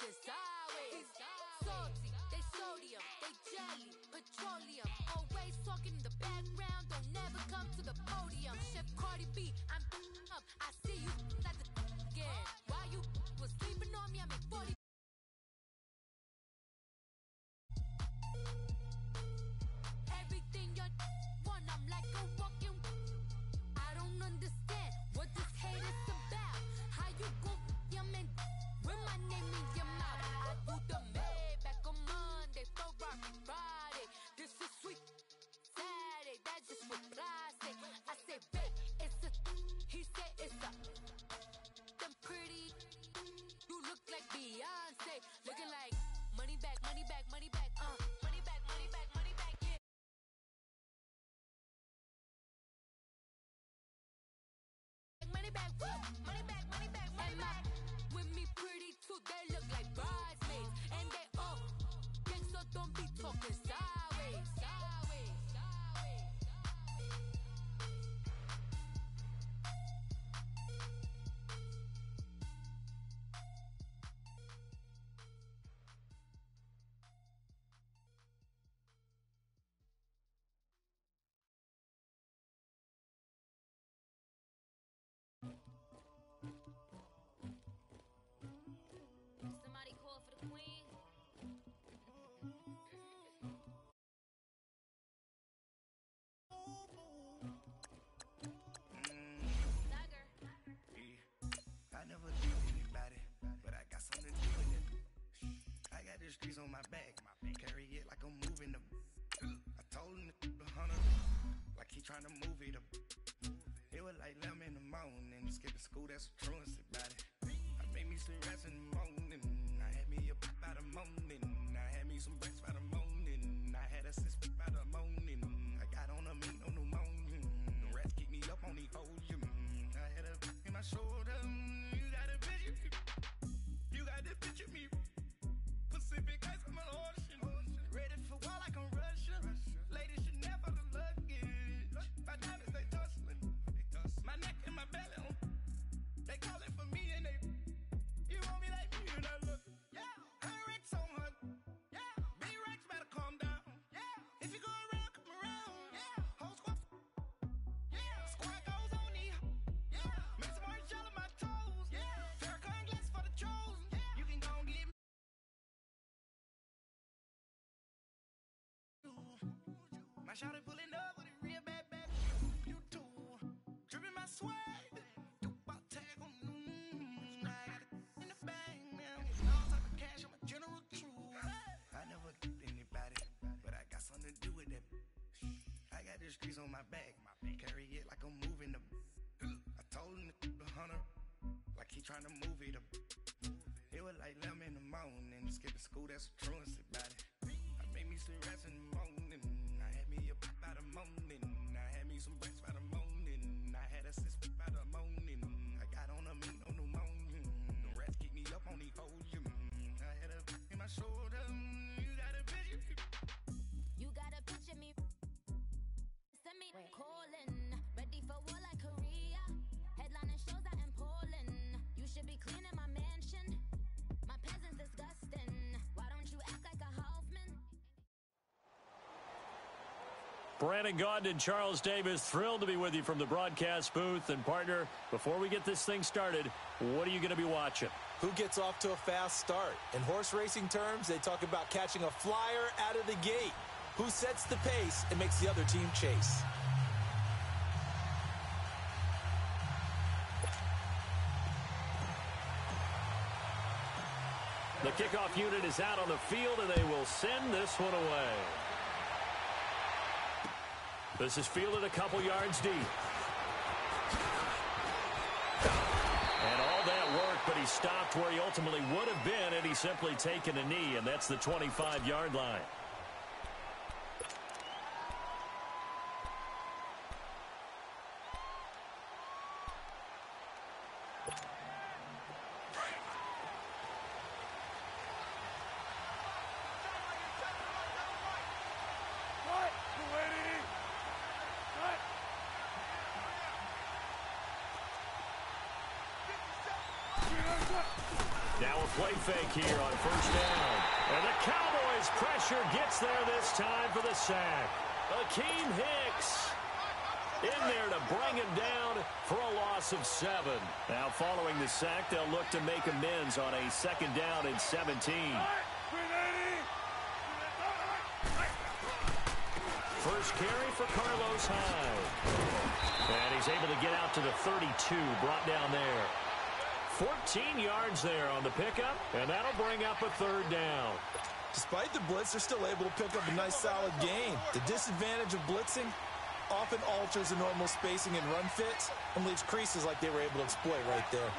talking sideways. Salty, they sodium, they jelly, petroleum. Always talking in the background, don't never come to the podium. Chef Cardi B, I'm up. I see you at the again. While you was sleeping on me, I make 40. Everything you want, I'm like a walking. I don't understand what this hate is about. How you go your man with my name in your mouth? I do the Maybach on Monday, Ferrari Friday. This is sweet Saturday, that's just what I say. I say, babe, it's a. He said it's a. Them pretty. You look like Beyonce, looking like money back, money back, money back, money back, money back, money back, yeah. Money back, woo! Money back, money back, money back. With me pretty too, they look like bridesmaids. And they all gang, so don't be talking sideways. Sideways, sideways, somebody call for the queen. Tiger. I never did anybody, but I got something to do with it. I got the streets on my back, carry it like I'm moving them. I told him to the hunter, like he trying to move it up. It was like 11 in the morning, skipping school, that's a truancy about it. I made me some rest in the morning, I had me a pop by the morning, I had me some breakfast by the morning, I had a six by the morning, I got on a meat on the morning, the rats keep me up on the volume, I had a in my shoulder, you got a picture, you got the picture me, Pacific ice, I'm an ocean, ready for war like I'm Russian, ladies should never the luggage, my diamonds they tussling, my neck and my belly on, they calling for me and they, you want me like me and I look, yeah, I wreck so much, yeah, big racks better calm down, yeah, if you go around, come around, yeah, whole squad, yeah, squad goes on me, yeah, make some orange gel on my toes, yeah, Farrakhan glass for the chosen, yeah, you can go and get me. My shawty pulling up with a real bad bad, you too, dripping my swag, about tag on, I got it in the bag, man, all type of cash, I'm a general true, I never did anybody, but I got something to do with that, I got the streets on my back, carry it like I'm moving them, I told him to the hunter, like he trying to move it up, it was like 11 in the morning, skipping school, that's a truancy about it, I made me some rest in the morning, I had me a pop by the morning, I had me some breakfast by the morning, I had a six by the morning, I got on a meat on the morning, the rats keep me up on the volume, I had a in my shoulder, you got a picture, You got a picture me. Send me calling. Ready for war like Korea. Headlining shows out in Poland. You should be cleaning my mansion. My peasants disgusting. Why don't you act like a Hoffman? Brandon Gaudin and Charles Davis, thrilled to be with you from the broadcast booth. And partner, before we get this thing started, what are you going to be watching? Who gets off to a fast start? In horse racing terms, they talk about catching a flyer out of the gate. Who sets the pace and makes the other team chase? The kickoff unit is out on the field, and they will send this one away. This is fielded a couple yards deep. And all that work, but he stopped where he ultimately would have been had he simply taken a knee, and that's the 25-yard line. Now a play fake here on first down. And the Cowboys' pressure gets there this time for the sack. Akeem Hicks in there to bring him down for a loss of 7. Now following the sack, they'll look to make amends on a second down and 17. First carry for Carlos Hyde. And he's able to get out to the 32, brought down there. 14 yards there on the pickup, and that'll bring up a third down. Despite the blitz, they're still able to pick up a nice solid gain. The disadvantage of blitzing often alters the normal spacing and run fits and leaves creases like they were able to exploit right there.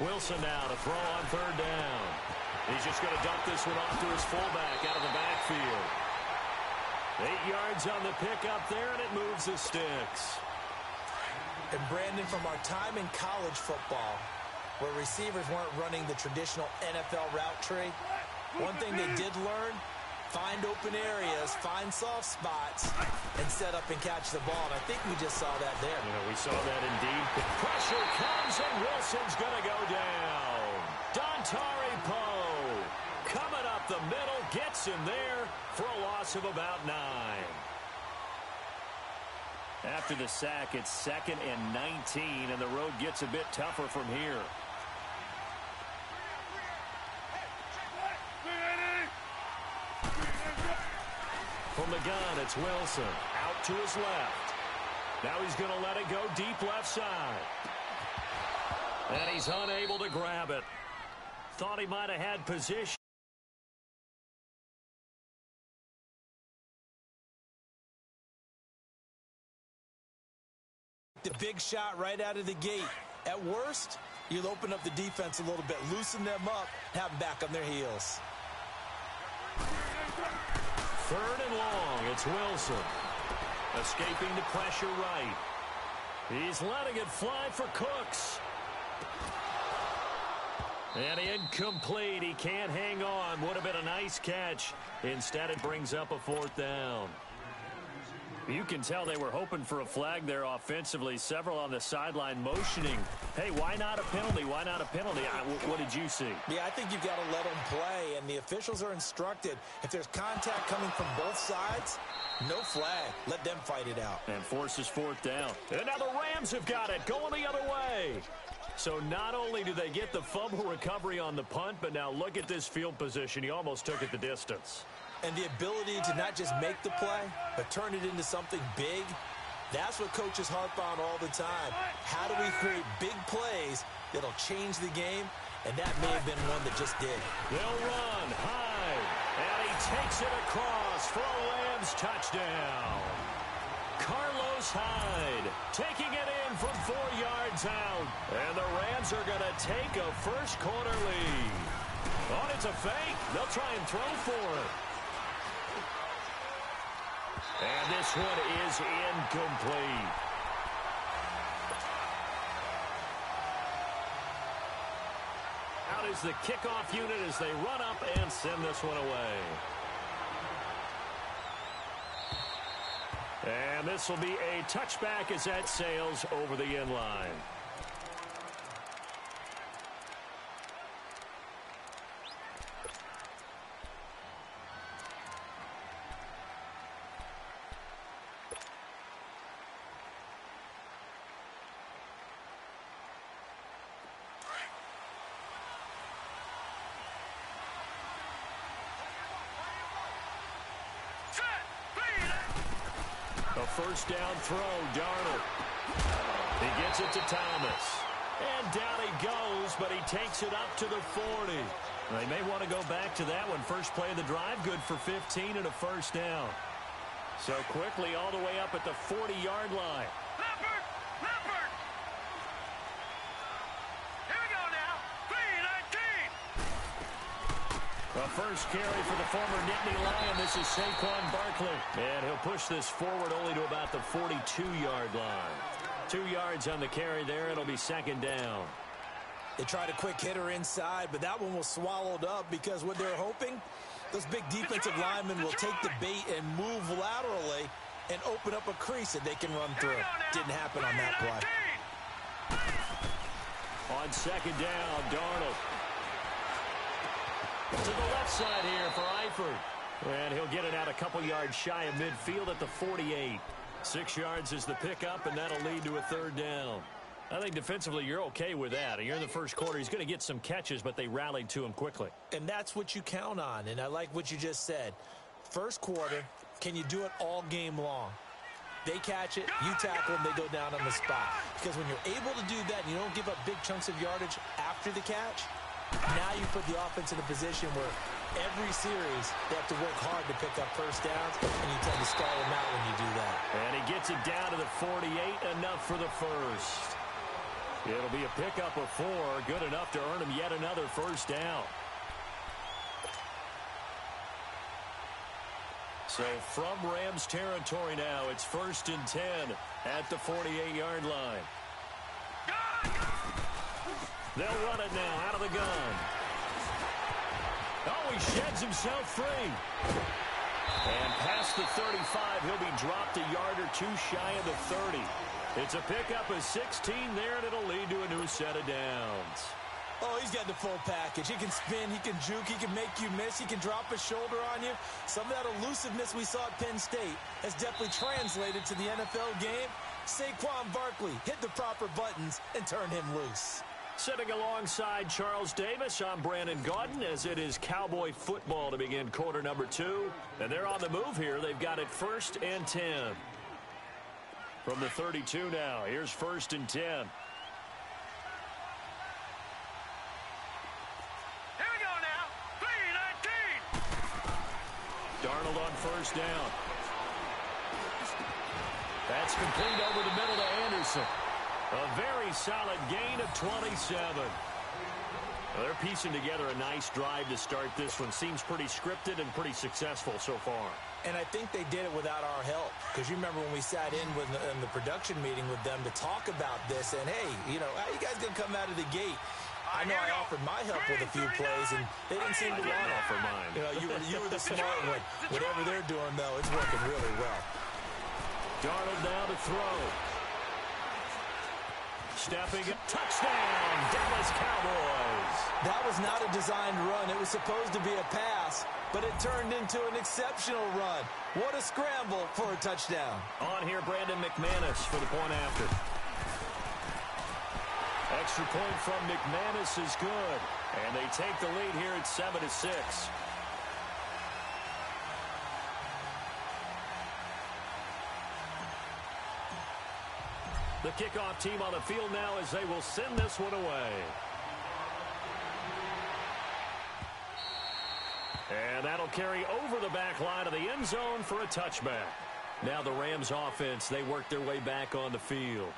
Wilson now to throw on third down. He's just going to dump this one off to his fullback out of the backfield. 8 yards on the pickup there, and it moves the sticks. And Brandon, from our time in college football, where receivers weren't running the traditional NFL route tree, one thing they did learn, find open areas, find soft spots, and set up and catch the ball. And I think we just saw that there. You know, we saw that indeed. The pressure comes, and Wilson's going to go down. Dontari Poe coming up the middle, gets him there for a loss of about 9. After the sack, it's 2nd and 19, and the road gets a bit tougher from here. From the gun, it's Wilson. Out to his left. Now he's going to let it go deep left side. And he's unable to grab it. Thought he might have had position. The big shot right out of the gate. At worst, you'll open up the defense a little bit, loosen them up, have them back on their heels. 3rd and long, it's Wilson. Escaping the pressure right. He's letting it fly for Cooks. And incomplete. He can't hang on. Would have been a nice catch. Instead, it brings up a 4th down. You can tell they were hoping for a flag there offensively. Several on the sideline motioning. Hey, why not a penalty? Why not a penalty? What did you see? Yeah, I think you've got to let them play, and the officials are instructed. If there's contact coming from both sides, no flag. Let them fight it out. And forces 4th down. And now the Rams have got it, going the other way. So not only do they get the fumble recovery on the punt, but now look at this field position. He almost took it the distance. And the ability to not just make the play, but turn it into something big, that's what coaches harp on all the time. How do we create big plays that'll change the game? And that may have been one that just did. They'll run high, and he takes it across for a Rams touchdown. Carlos Hyde taking it in from 4 yards out. And the Rams are going to take a first quarter lead. Oh, it's a fake. They'll try and throw for it. And this one is incomplete. Out is the kickoff unit as they run up and send this one away. And this will be a touchback as that sails over the end line. A first down throw, Darnold. He gets it to Thomas. And down he goes, but he takes it up to the 40. They may want to go back to that one. First play of the drive, good for 15 and a first down. So quickly all the way up at the 40-yard line. Leopard! Leopard! Here we go now. 3-19. A first carry for the former Nittany Lion. This is Saquon Barkley. And he'll push this forward only to about the 42-yard line. 2 yards on the carry there. It'll be second down. They tried a quick hitter inside, but that one was swallowed up because what they're hoping Those big defensive linemen will take the bait and move laterally and open up a crease that they can run through. Didn't happen on that play. On second down, Darnold. To the left side here for Eifert. And he'll get it out a couple yards shy of midfield at the 48. 6 yards is the pickup, and that'll lead to a third down. I think defensively you're okay with that. You're in the first quarter. He's going to get some catches, but they rallied to him quickly. And that's what you count on, and I like what you just said. First quarter, can you do it all game long? They catch it, you tackle them, they go down on the spot. Because when you're able to do that and you don't give up big chunks of yardage after the catch, now you put the offense in a position where every series they have to work hard to pick up first downs, and you tend to stall them out when you do that. And he gets it down to the 48, enough for the first. It'll be a pickup of 4, good enough to earn him yet another first down. So from Rams territory now, it's 1st and 10 at the 48-yard line. They'll run it now out of the gun. Oh, he sheds himself free. And past the 35, he'll be dropped a yard or two shy of the 30. It's a pickup of 16 there, and it'll lead to a new set of downs. Oh, he's got the full package. He can spin, he can juke, he can make you miss, he can drop a shoulder on you. Some of that elusiveness we saw at Penn State has definitely translated to the NFL game. Saquon Barkley hit the proper buttons and turn him loose. Sitting alongside Charles Davis, I'm Brandon Gaudin, as it is Cowboy football to begin quarter number 2. And they're on the move here. They've got it 1st and 10. From the 32 now, here's 1st and 10. Darnold on first down. That's complete over the middle to Anderson. A very solid gain of 27. Well, they're piecing together a nice drive to start this one. Seems pretty scripted and pretty successful so far. And I think they did it without our help. Because you remember when we sat in the production meeting with them to talk about this. And, hey, you know, how you guys going to come out of the gate? I know I offered my help with a few plays, and they didn't seem to want to offer mine. You know, you were the smart one. Whatever they're doing, though, it's working really well. Darnold now to throw. Stepping, touchdown, Dallas Cowboys. That was not a designed run. It was supposed to be a pass, but it turned into an exceptional run. What a scramble for a touchdown. On here, Brandon McManus for the point after. Extra point from McManus is good. And they take the lead here at 7-6. The kickoff team on the field now as they will send this one away. And that'll carry over the back line of the end zone for a touchback. Now the Rams offense, they work their way back on the field.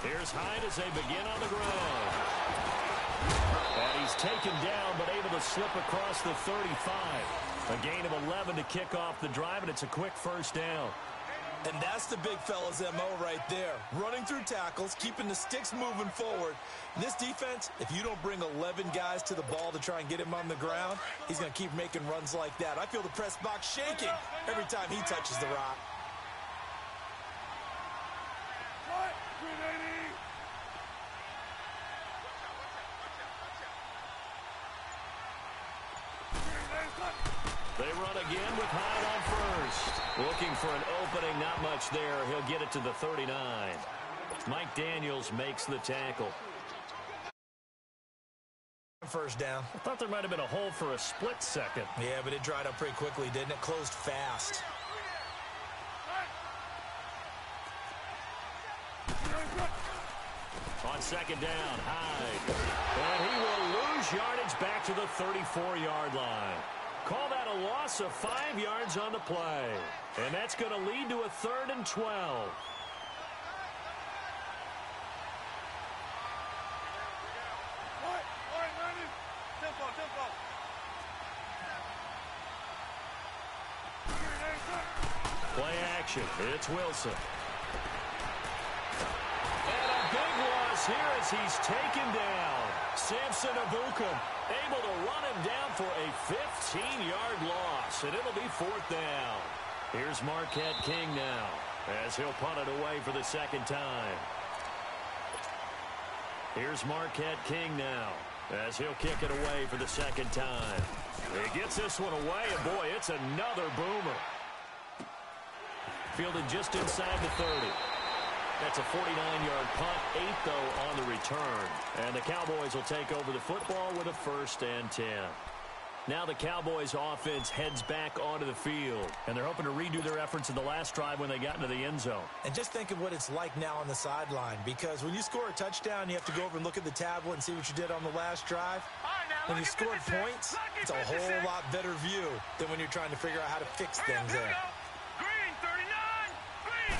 Here's Hyde as they begin on the ground. And he's taken down, but able to slip across the 35. A gain of 11 to kick off the drive, and it's a quick first down. And that's the big fella's MO right there. Running through tackles, keeping the sticks moving forward. This defense, if you don't bring 11 guys to the ball to try and get him on the ground, he's going to keep making runs like that. I feel the press box shaking every time he touches the rock. They run again with Hyde on first. Looking for an opening, not much there. He'll get it to the 39. Mike Daniels makes the tackle. First down. I thought there might have been a hole for a split second. Yeah, but it dried up pretty quickly, didn't it? Closed fast. On second down, Hyde. And he will lose yardage back to the 34-yard line. Call that a loss of 5 yards on the play. And that's going to lead to a 3rd and 12. action. It's Wilson. And a big loss here as he's taken down. Samson Ebukam able to run him down for a 15-yard loss, and it'll be 4th down. Here's Marquette King now as he'll punt it away for the second time. Here's Marquette King now as he'll kick it away for the second time. He gets this one away, and boy, it's another boomer. Fielded just inside the 30. That's a 49-yard punt, 8 though on the return. And the Cowboys will take over the football with a 1st and 10. Now the Cowboys offense heads back onto the field, and they're hoping to redo their efforts in the last drive when they got into the end zone. And just think of what it's like now on the sideline, because when you score a touchdown, you have to go over and look at the tablet and see what you did on the last drive. When you scored points, it's a whole lot better view than when you're trying to figure out how to fix things there. Green, 39, green.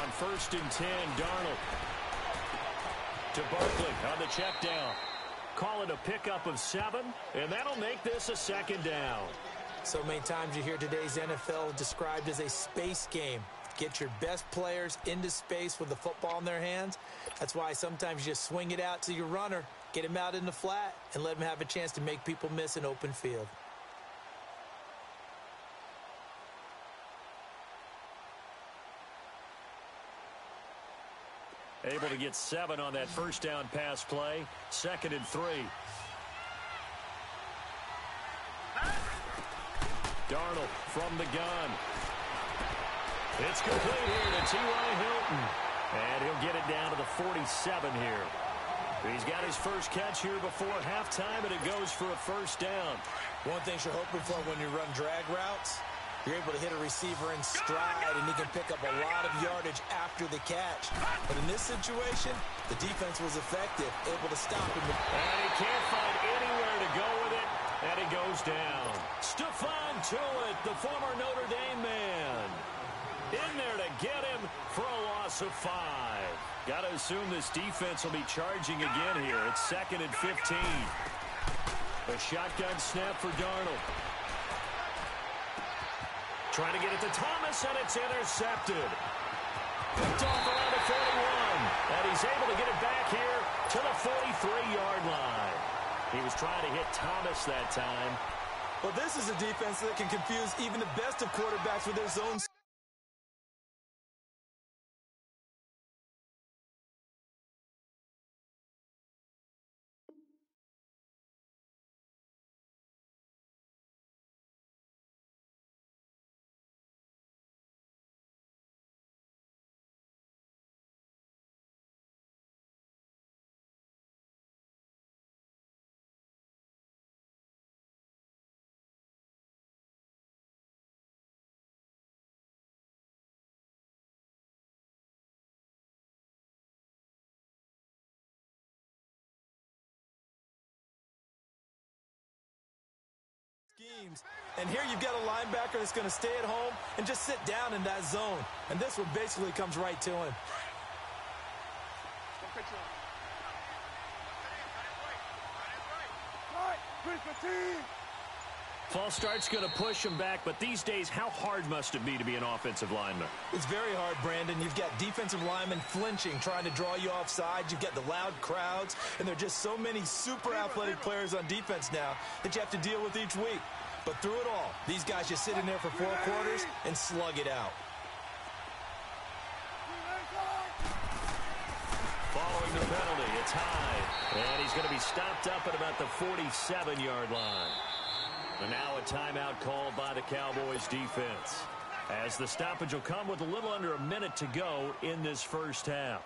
On 1st and 10, Darnold to Barkley on the check down. Call it a pickup of 7, and that'll make this a 2nd down. So many times you hear today's NFL described as a space game. Get your best players into space with the football in their hands. That's why sometimes you just swing it out to your runner, get him out in the flat, and let him have a chance to make people miss an open field. Able to get 7 on that 1st down pass play. 2nd and 3. Darnold from the gun. It's complete here to T.Y. Hilton. And he'll get it down to the 47 here. He's got his first catch here before halftime, and it goes for a 1st down. One thing you're hoping for when you run drag routes, you're able to hit a receiver in stride, and he can pick up a lot of yardage after the catch. But in this situation, the defense was effective, able to stop him. And he can't find anywhere to go with it, and he goes down. Stephon Tuitt, the former Notre Dame man, in there to get him for a loss of 5. Got to assume this defense will be charging again here. It's 2nd and 15. A shotgun snap for Darnold. Trying to get it to Thomas, and it's intercepted. Picked off around the 41, and he's able to get it back here to the 43-yard line. He was trying to hit Thomas that time. Well, this is a defense that can confuse even the best of quarterbacks with their zone. Schemes. And here you've got a linebacker that's going to stay at home and just sit down in that zone. And this one basically comes right to him. False start's going to push him back, but these days, how hard must it be to be an offensive lineman? It's very hard, Brandon. You've got defensive linemen flinching, trying to draw you offside. You've got the loud crowds, and there are just so many super athletic players on defense now that you have to deal with each week. But through it all, these guys just sit in there for 4 quarters and slug it out. Following the penalty, it's high, and he's going to be stopped up at about the 47-yard line. And now a timeout called by the Cowboys defense, as the stoppage will come with a little under a minute to go in this first half.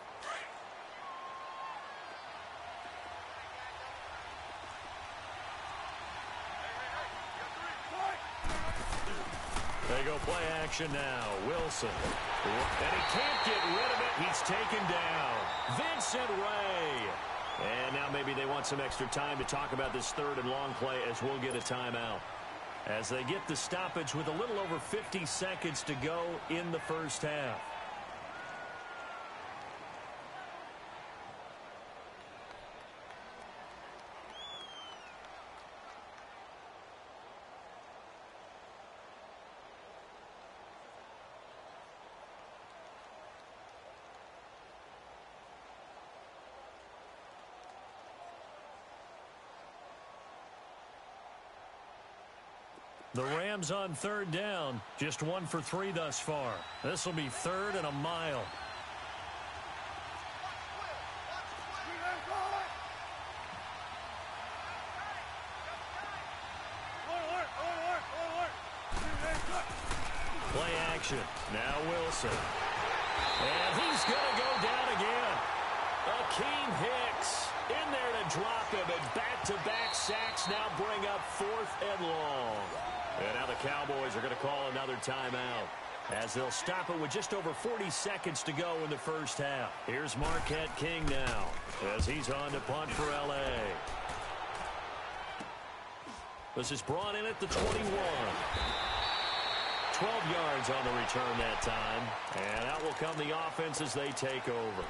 They go play action now. Wilson. And he can't get rid of it. He's taken down. Vincent Ray. And now maybe they want some extra time to talk about this 3rd and long play, as we'll get a timeout. As they get the stoppage with a little over 50 seconds to go in the first half. The Rams on third down, just 1 for 3 thus far. This will be 3rd and a mile. Play action. Now Wilson. And he's going to go down again. Akeem Hicks in there to drop him, and back-to-back sacks now bring up 4th and long. And now the Cowboys are going to call another timeout as they'll stop it with just over 40 seconds to go in the first half. Here's Marquette King now as he's on to punt for L.A. This is brought in at the 21. 12 yards on the return that time. And out will come the offense as they take over.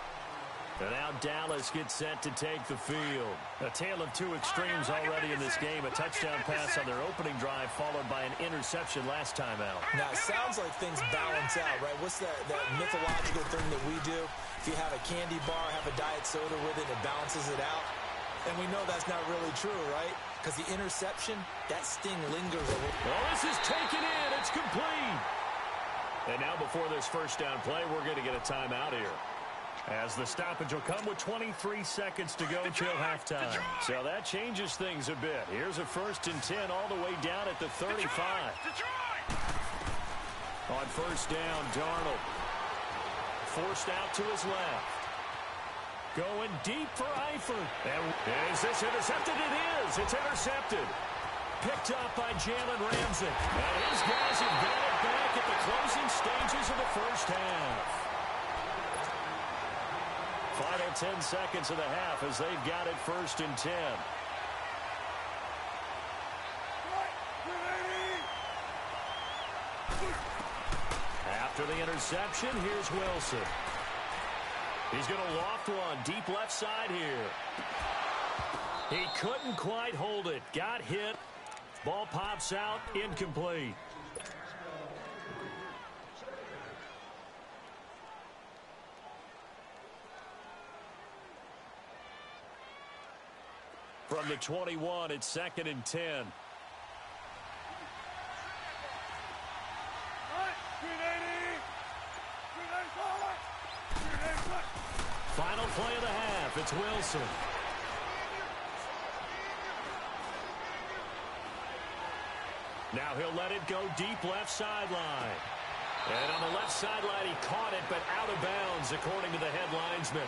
And now Dallas gets set to take the field. A tale of two extremes already in this game. A touchdown pass on their opening drive followed by an interception last time out. Now, it sounds like things balance out, right? What's that mythological thing that we do? If you have a candy bar, have a diet soda with it, it balances it out. And we know that's not really true, right? Because the interception, that sting lingers a little. Oh, this is taken in. It's complete. And now before this first down play, we're going to get a timeout here, as the stoppage will come with 23 seconds to go till halftime. So that changes things a bit. Here's a 1st and 10 all the way down at the 35. On first down, Darnold forced out to his left. Going deep for Eifert. And is this intercepted? It is. It's intercepted. Picked up by Jalen Ramsey. And his guys have got it back at the closing stages of the first half. Final 10 seconds of the half as they've got it 1st and 10. After the interception, here's Wilson. He's going to loft one deep left side here. He couldn't quite hold it. Got hit. Ball pops out. Incomplete. From the 21, it's 2nd and 10. Final play of the half. It's Wilson. Now he'll let it go deep left sideline. And on the left sideline, he caught it, but out of bounds, according to the head linesman.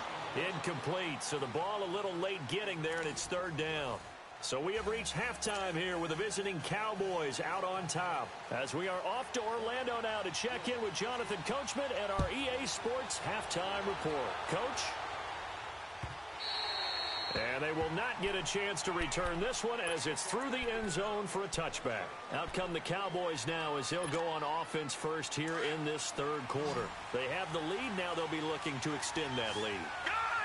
Incomplete, so the ball a little late getting there, and it's 3rd down. So we have reached halftime here with the visiting Cowboys out on top, as we are off to Orlando now to check in with Jonathan Coachman and our EA Sports Halftime Report. Coach? And they will not get a chance to return this one as it's through the end zone for a touchback. Out come the Cowboys now as they'll go on offense first here in this 3rd quarter. They have the lead. Now they'll be looking to extend that lead.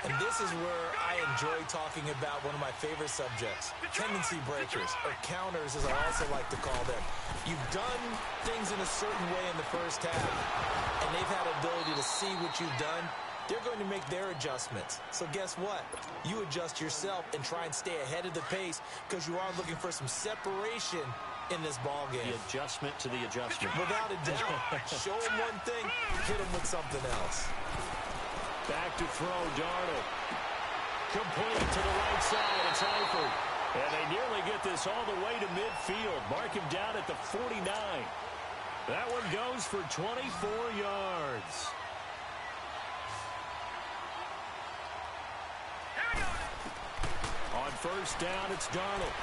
And this is where I enjoy talking about one of my favorite subjects, tendency breakers, or counters as I also like to call them. You've done things in a certain way in the first half, and they've had ability to see what you've done. They're going to make their adjustments. So guess what? You adjust yourself and try and stay ahead of the pace because you are looking for some separation in this ball game. The adjustment to the adjustment. Without a doubt. Show them one thing, hit them with something else. Back to throw, Darnold. Complete to the right side. It's Eifert. And they nearly get this all the way to midfield. Mark him down at the 49. That one goes for 24 yards. On first down, it's Darnold.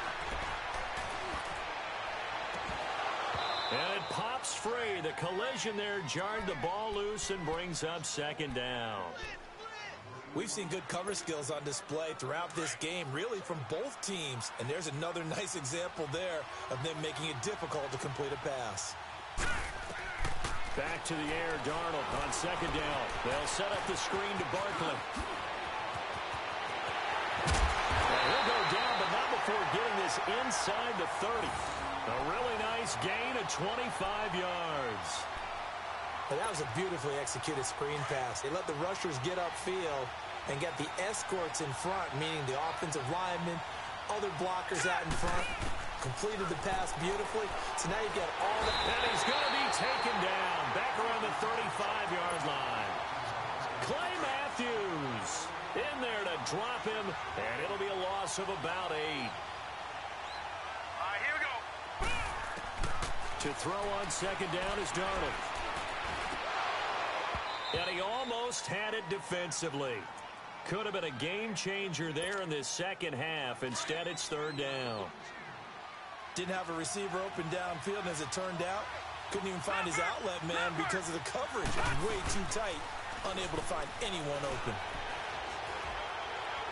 And it pops free. The collision there jarred the ball loose and brings up 2nd down. We've seen good cover skills on display throughout this game, really from both teams. And there's another nice example there of them making it difficult to complete a pass. Back to the air, Darnold on 2nd down. They'll set up the screen to Barkley. And he'll go down, but not before getting this inside the 30. A really nice gain of 25 yards. And that was a beautifully executed screen pass. They let the rushers get upfield and get the escorts in front, meaning the offensive linemen, other blockers out in front. completed the pass beautifully. So now you've got all that. And he's going to be taken down back around the 35-yard line. Clay Matthews in there to drop him, and it'll be a loss of about 8. Here we go. To throw on second down is Darnold. And he almost had it defensively. Could have been a game changer there in this second half. Instead, it's third down. Didn't have a receiver open downfield, and as it turned out, couldn't even find his outlet man because of the coverage. Way too tight, unable to find anyone open.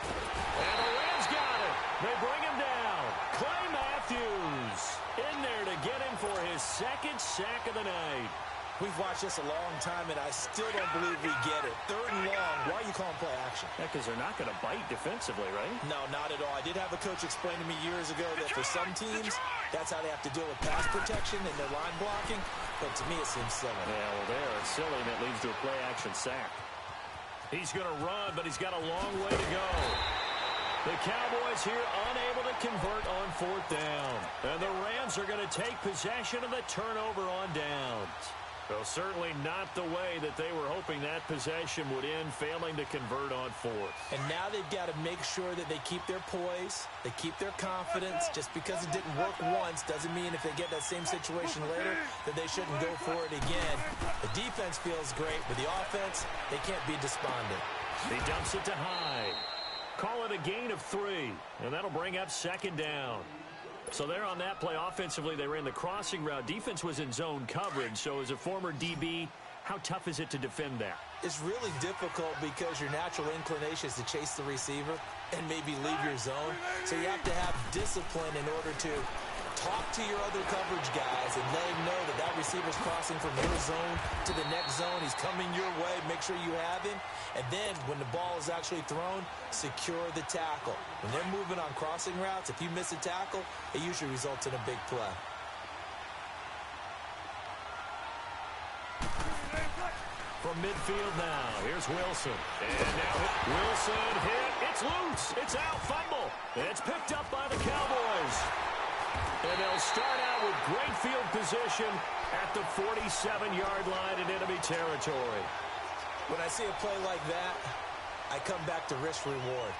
And the Rams got it. They bring him down. Clay Matthews in there to get him for his second sack of the night. We've watched this a long time, and I still don't believe we get it. Third and long. Why are you calling play action? Yeah, because they're not going to bite defensively, right? No, not at all. I did have a coach explain to me years ago that for some teams, that's how they have to deal with pass protection and their line blocking. But to me, it seems silly. Yeah, well, there, it's silly, and it leads to a play action sack. He's going to run, but he's got a long way to go. The Cowboys here unable to convert on fourth down. And the Rams are going to take possession of the turnover on downs. Well, certainly not the way that they were hoping that possession would end, failing to convert on fourth. And now they've got to make sure that they keep their poise, they keep their confidence. Just because it didn't work once doesn't mean if they get that same situation later that they shouldn't go for it again. The defense feels great, but the offense, they can't be despondent. He dumps it to Hyde. Call it a gain of 3, and that'll bring up second down. So there on that play, offensively, they ran the crossing route. Defense was in zone coverage, so as a former DB, how tough is it to defend that? It's really difficult because your natural inclination is to chase the receiver and maybe leave your zone. So you have to have discipline in order to talk to your other coverage guys and let him know that that receiver's crossing from your zone to the next zone. He's coming your way. Make sure you have him. And then when the ball is actually thrown, secure the tackle. When they're moving on crossing routes, if you miss a tackle, it usually results in a big play. From midfield now, here's Wilson. And now Wilson hit. It's loose. It's out. Fumble. And it's picked up by the Cowboys. And they'll start out with great field position at the 47-yard line in enemy territory. When I see a play like that, I come back to risk-reward.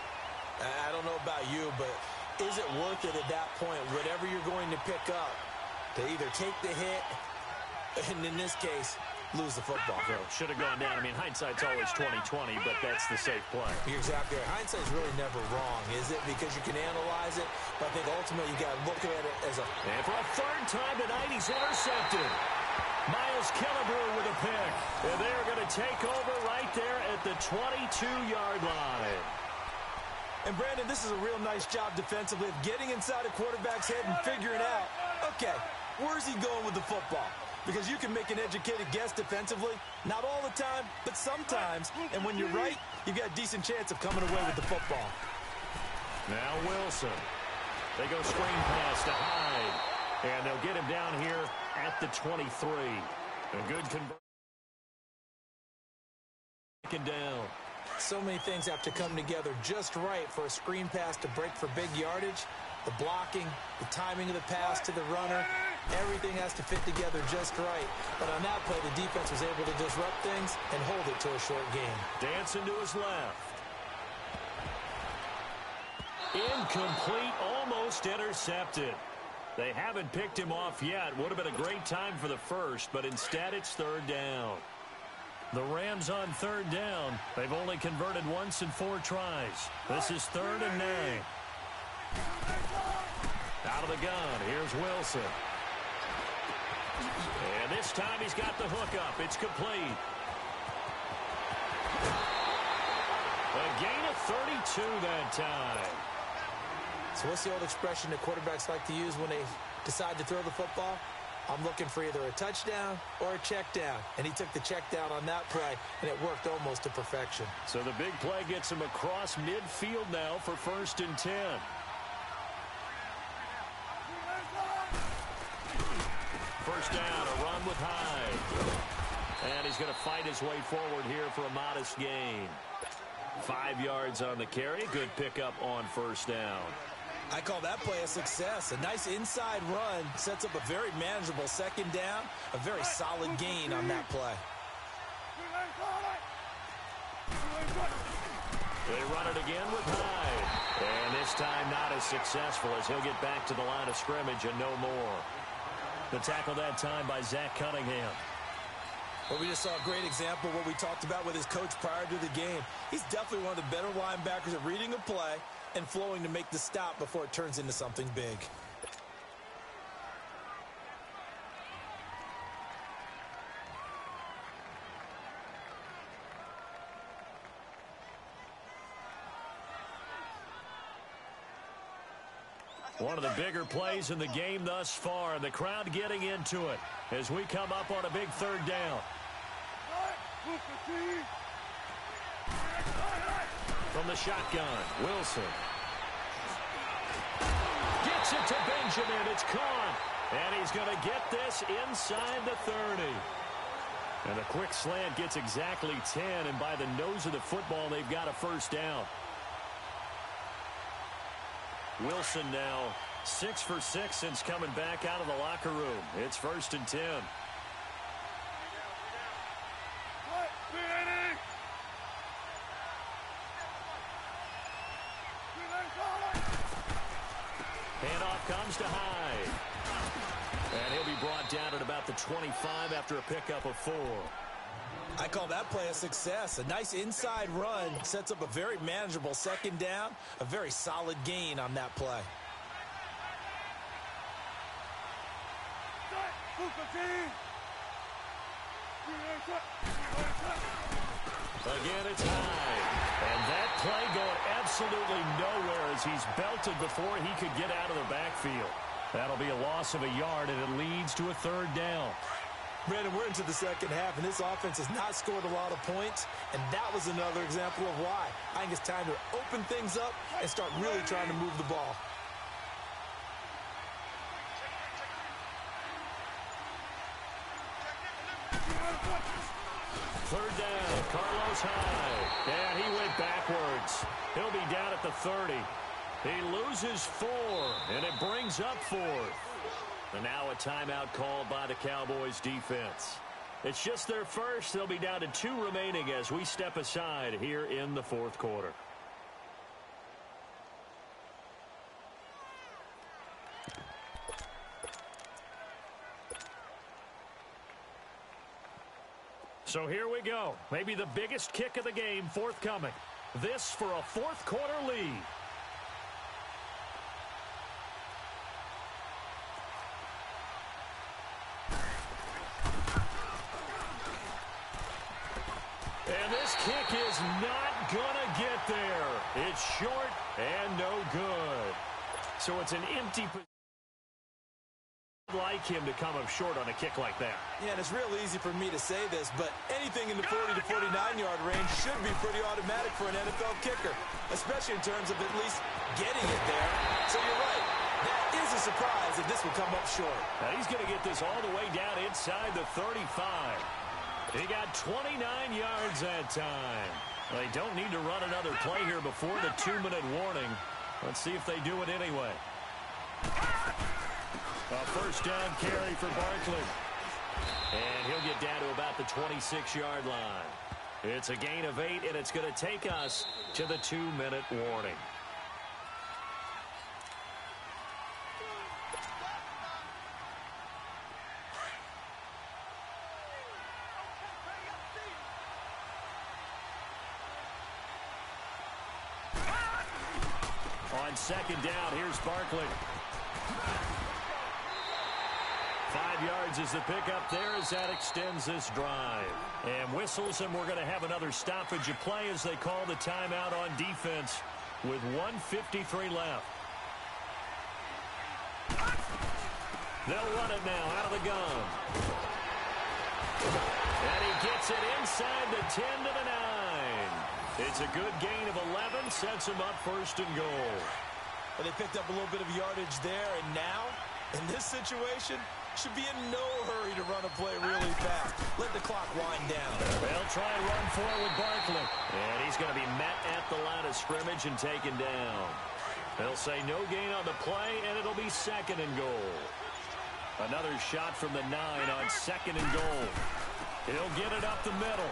I don't know about you, but is it worth it at that point, whatever you're going to pick up, to either take the hit, and in this case, lose the football? So should have gone down. I mean, hindsight's always 20/20, but that's the safe play. You're exactly right. Hindsight's really never wrong, is it? Because you can analyze it, but I think ultimately you got to look at it as a... And for a third time tonight, he's intercepted. Miles Killebrew with a pick. And they're going to take over right there at the 22-yard line. And, Brandon, this is a real nice job defensively of getting inside a quarterback's head and figuring out, okay, where's he going with the football? Because you can make an educated guess defensively. Not all the time, but sometimes. And when you're right, you've got a decent chance of coming away with the football. Now Wilson. They go screen pass to Hyde. And they'll get him down here at the 23. A good conversion. Down. So many things have to come together just right for a screen pass to break for big yardage. The blocking, the timing of the pass to the runner, everything has to fit together just right. But on that play, the defense was able to disrupt things and hold it to a short game. Dancing to his left. Incomplete, almost intercepted. They haven't picked him off yet. Would have been a great time for the first, but instead it's third down. The Rams on third down. They've only converted once in 4 tries. This is 3rd and 9. Out of the gun, here's Wilson. And this time he's got the hook up. It's complete. A gain of 32 that time. So what's the old expression that quarterbacks like to use when they decide to throw the football? I'm looking for either a touchdown or a check down. And he took the check down on that play, and it worked almost to perfection. So the big play gets him across midfield now for 1st and 10. First down, a run with Hyde. And he's going to fight his way forward here for a modest gain. 5 yards on the carry. Good pickup on first down. I call that play a success. A nice inside run sets up a very manageable second down, a very solid gain on that play. They run it again with Hyde. And this time not as successful as he'll get back to the line of scrimmage and no more. The tackle that time by Zach Cunningham. Well, we just saw a great example of what we talked about with his coach prior to the game. He's definitely one of the better linebackers at reading a play and flowing to make the stop before it turns into something big. One of the bigger plays in the game thus far, and the crowd getting into it as we come up on a big third down. From the shotgun, Wilson. Gets it to Benjamin. It's caught. And he's going to get this inside the 30. And a quick slant gets exactly 10, and by the nose of the football, they've got a first down. Wilson now 6 for 6 since coming back out of the locker room. It's 1st and 10. Handoff comes to Hyde. And he'll be brought down at about the 25 after a pickup of 4. I call that play a success. A nice inside run sets up a very manageable second down, a very solid gain on that play. Again, it's Hyde. And that play going absolutely nowhere as he's belted before he could get out of the backfield. That'll be a loss of a yard, and it leads to a third down. Brandon, we're into the second half, and this offense has not scored a lot of points, and that was another example of why. I think it's time to open things up and start really trying to move the ball. Third down, Carlos Hyde. And he went backwards. He'll be down at the 30. He loses 4, and it brings up 4th. And now a timeout called by the Cowboys defense. It's just their first. They'll be down to 2 remaining as we step aside here in the 4th quarter. So here we go. Maybe the biggest kick of the game forthcoming. This for a 4th quarter lead. And this kick is not gonna get there. It's short and no good. So it's an empty position. Like him to come up short on a kick like that. Yeah, and it's real easy for me to say this, but anything in the 40 to 49-yard range should be pretty automatic for an NFL kicker, especially in terms of at least getting it there. So you're right. That is a surprise if this will come up short. Now he's going to get this all the way down inside the 35. He got 29 yards that time. They don't need to run another play here before the 2-minute warning. Let's see if they do it anyway. A first down carry for Barkley. And he'll get down to about the 26-yard line. It's a gain of 8, and it's going to take us to the 2-minute warning. On second down, here's Barkley. 5 yards is the pickup there as that extends this drive. And whistles, and we're going to have another stoppage of play as they call the timeout on defense with 1:53 left. They'll run it now out of the gun. And he gets it inside the 10 to the 9. It's a good gain of 11, sets him up 1st and goal. Well, they picked up a little bit of yardage there, and now, in this situation, should be in no hurry to run a play really fast. Let the clock wind down. They'll try and run forward with Barkley. And he's going to be met at the line of scrimmage and taken down. They'll say no gain on the play, and it'll be 2nd and goal. Another shot from the 9 on 2nd and goal. He'll get it up the middle.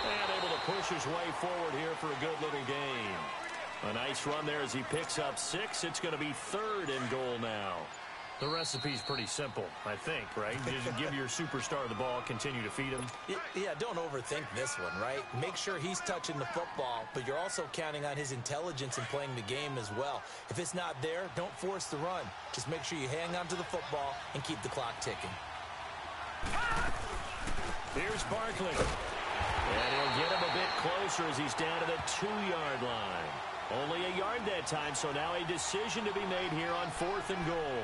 And able to push his way forward here for a good little gain. A nice run there as he picks up 6. It's going to be 3rd and goal now. The recipe's pretty simple, I think, right? You just give your superstar the ball, continue to feed him. Yeah, don't overthink this one, right? Make sure he's touching the football, but you're also counting on his intelligence in playing the game as well. If it's not there, don't force the run. Just make sure you hang on to the football and keep the clock ticking. Here's Barkley. And he'll get him a bit closer as he's down to the 2-yard line. Only a yard that time, so now a decision to be made here on 4th and goal.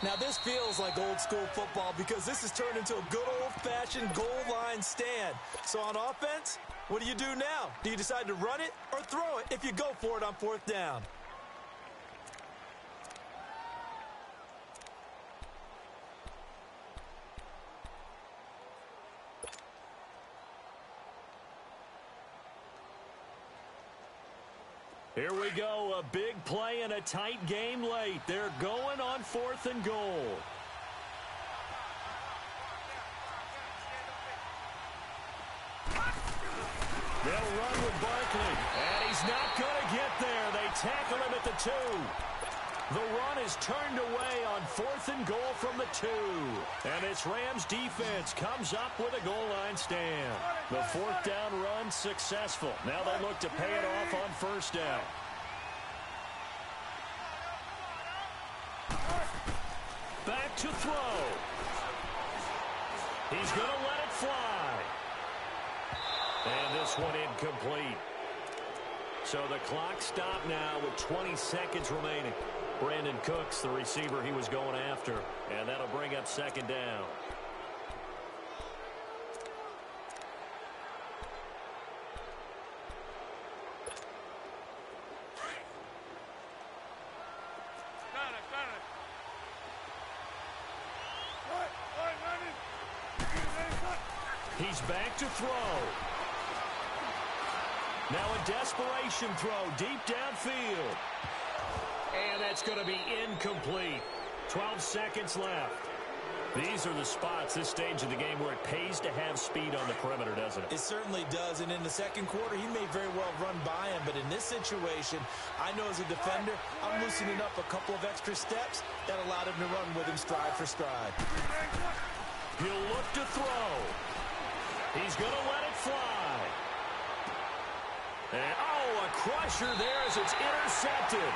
Now, this feels like old school football because this has turned into a good old-fashioned goal line stand. So on offense, what do you do now? Do you decide to run it or throw it if you go for it on 4th down? Here we go, a big play and a tight game late. They're going on 4th and goal. They'll run with Barkley, and he's not going to get there. They tackle him at the 2. The run is turned away on 4th and goal from the 2. And this Rams defense comes up with a goal line stand. The 4th down run successful. Now they look to pay it off on 1st down. Back to throw. He's going to let it fly. And this one incomplete. So the clock stopped now with 20 seconds remaining. Brandon Cooks, the receiver he was going after. And that'll bring up 2nd down. He's back to throw. Now a desperation throw deep downfield. And that's going to be incomplete. 12 seconds left. These are the spots, this stage of the game, where it pays to have speed on the perimeter, doesn't it? It certainly does. And in the 2nd quarter, he may very well run by him. But in this situation, I know as a defender, I'm loosening up a couple of extra steps that allowed him to run with him stride for stride. He'll look to throw. He's going to let it fly. And, oh, a crusher there as it's intercepted.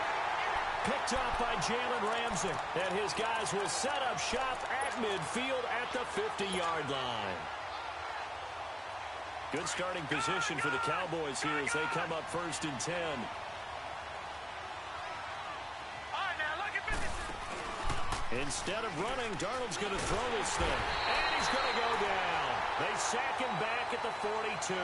Picked up by Jalen Ramsey. And his guys will set up shop at midfield at the 50-yard line. Good starting position for the Cowboys here as they come up 1st and 10. Instead of running, Darnold's going to throw this thing. And he's going to go down. They sack him back at the 42.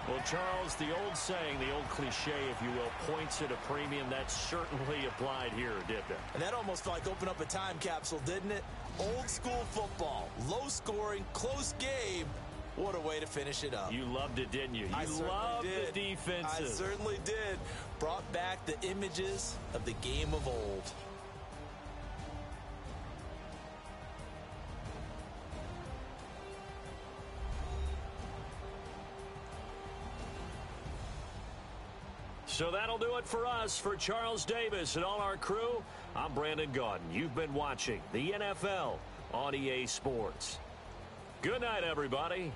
Well, Charles, the old saying, the old cliche, if you will, points at a premium, that certainly applied here, didn't it? And that almost like opened up a time capsule, didn't it? Old school football, low scoring, close game. What a way to finish it up. You loved it, didn't you? You loved the defenses. I certainly did. Brought back the images of the game of old. So that'll do it for us. For Charles Davis and all our crew, I'm Brandon Gaudin. You've been watching the NFL on EA Sports. Good night, everybody.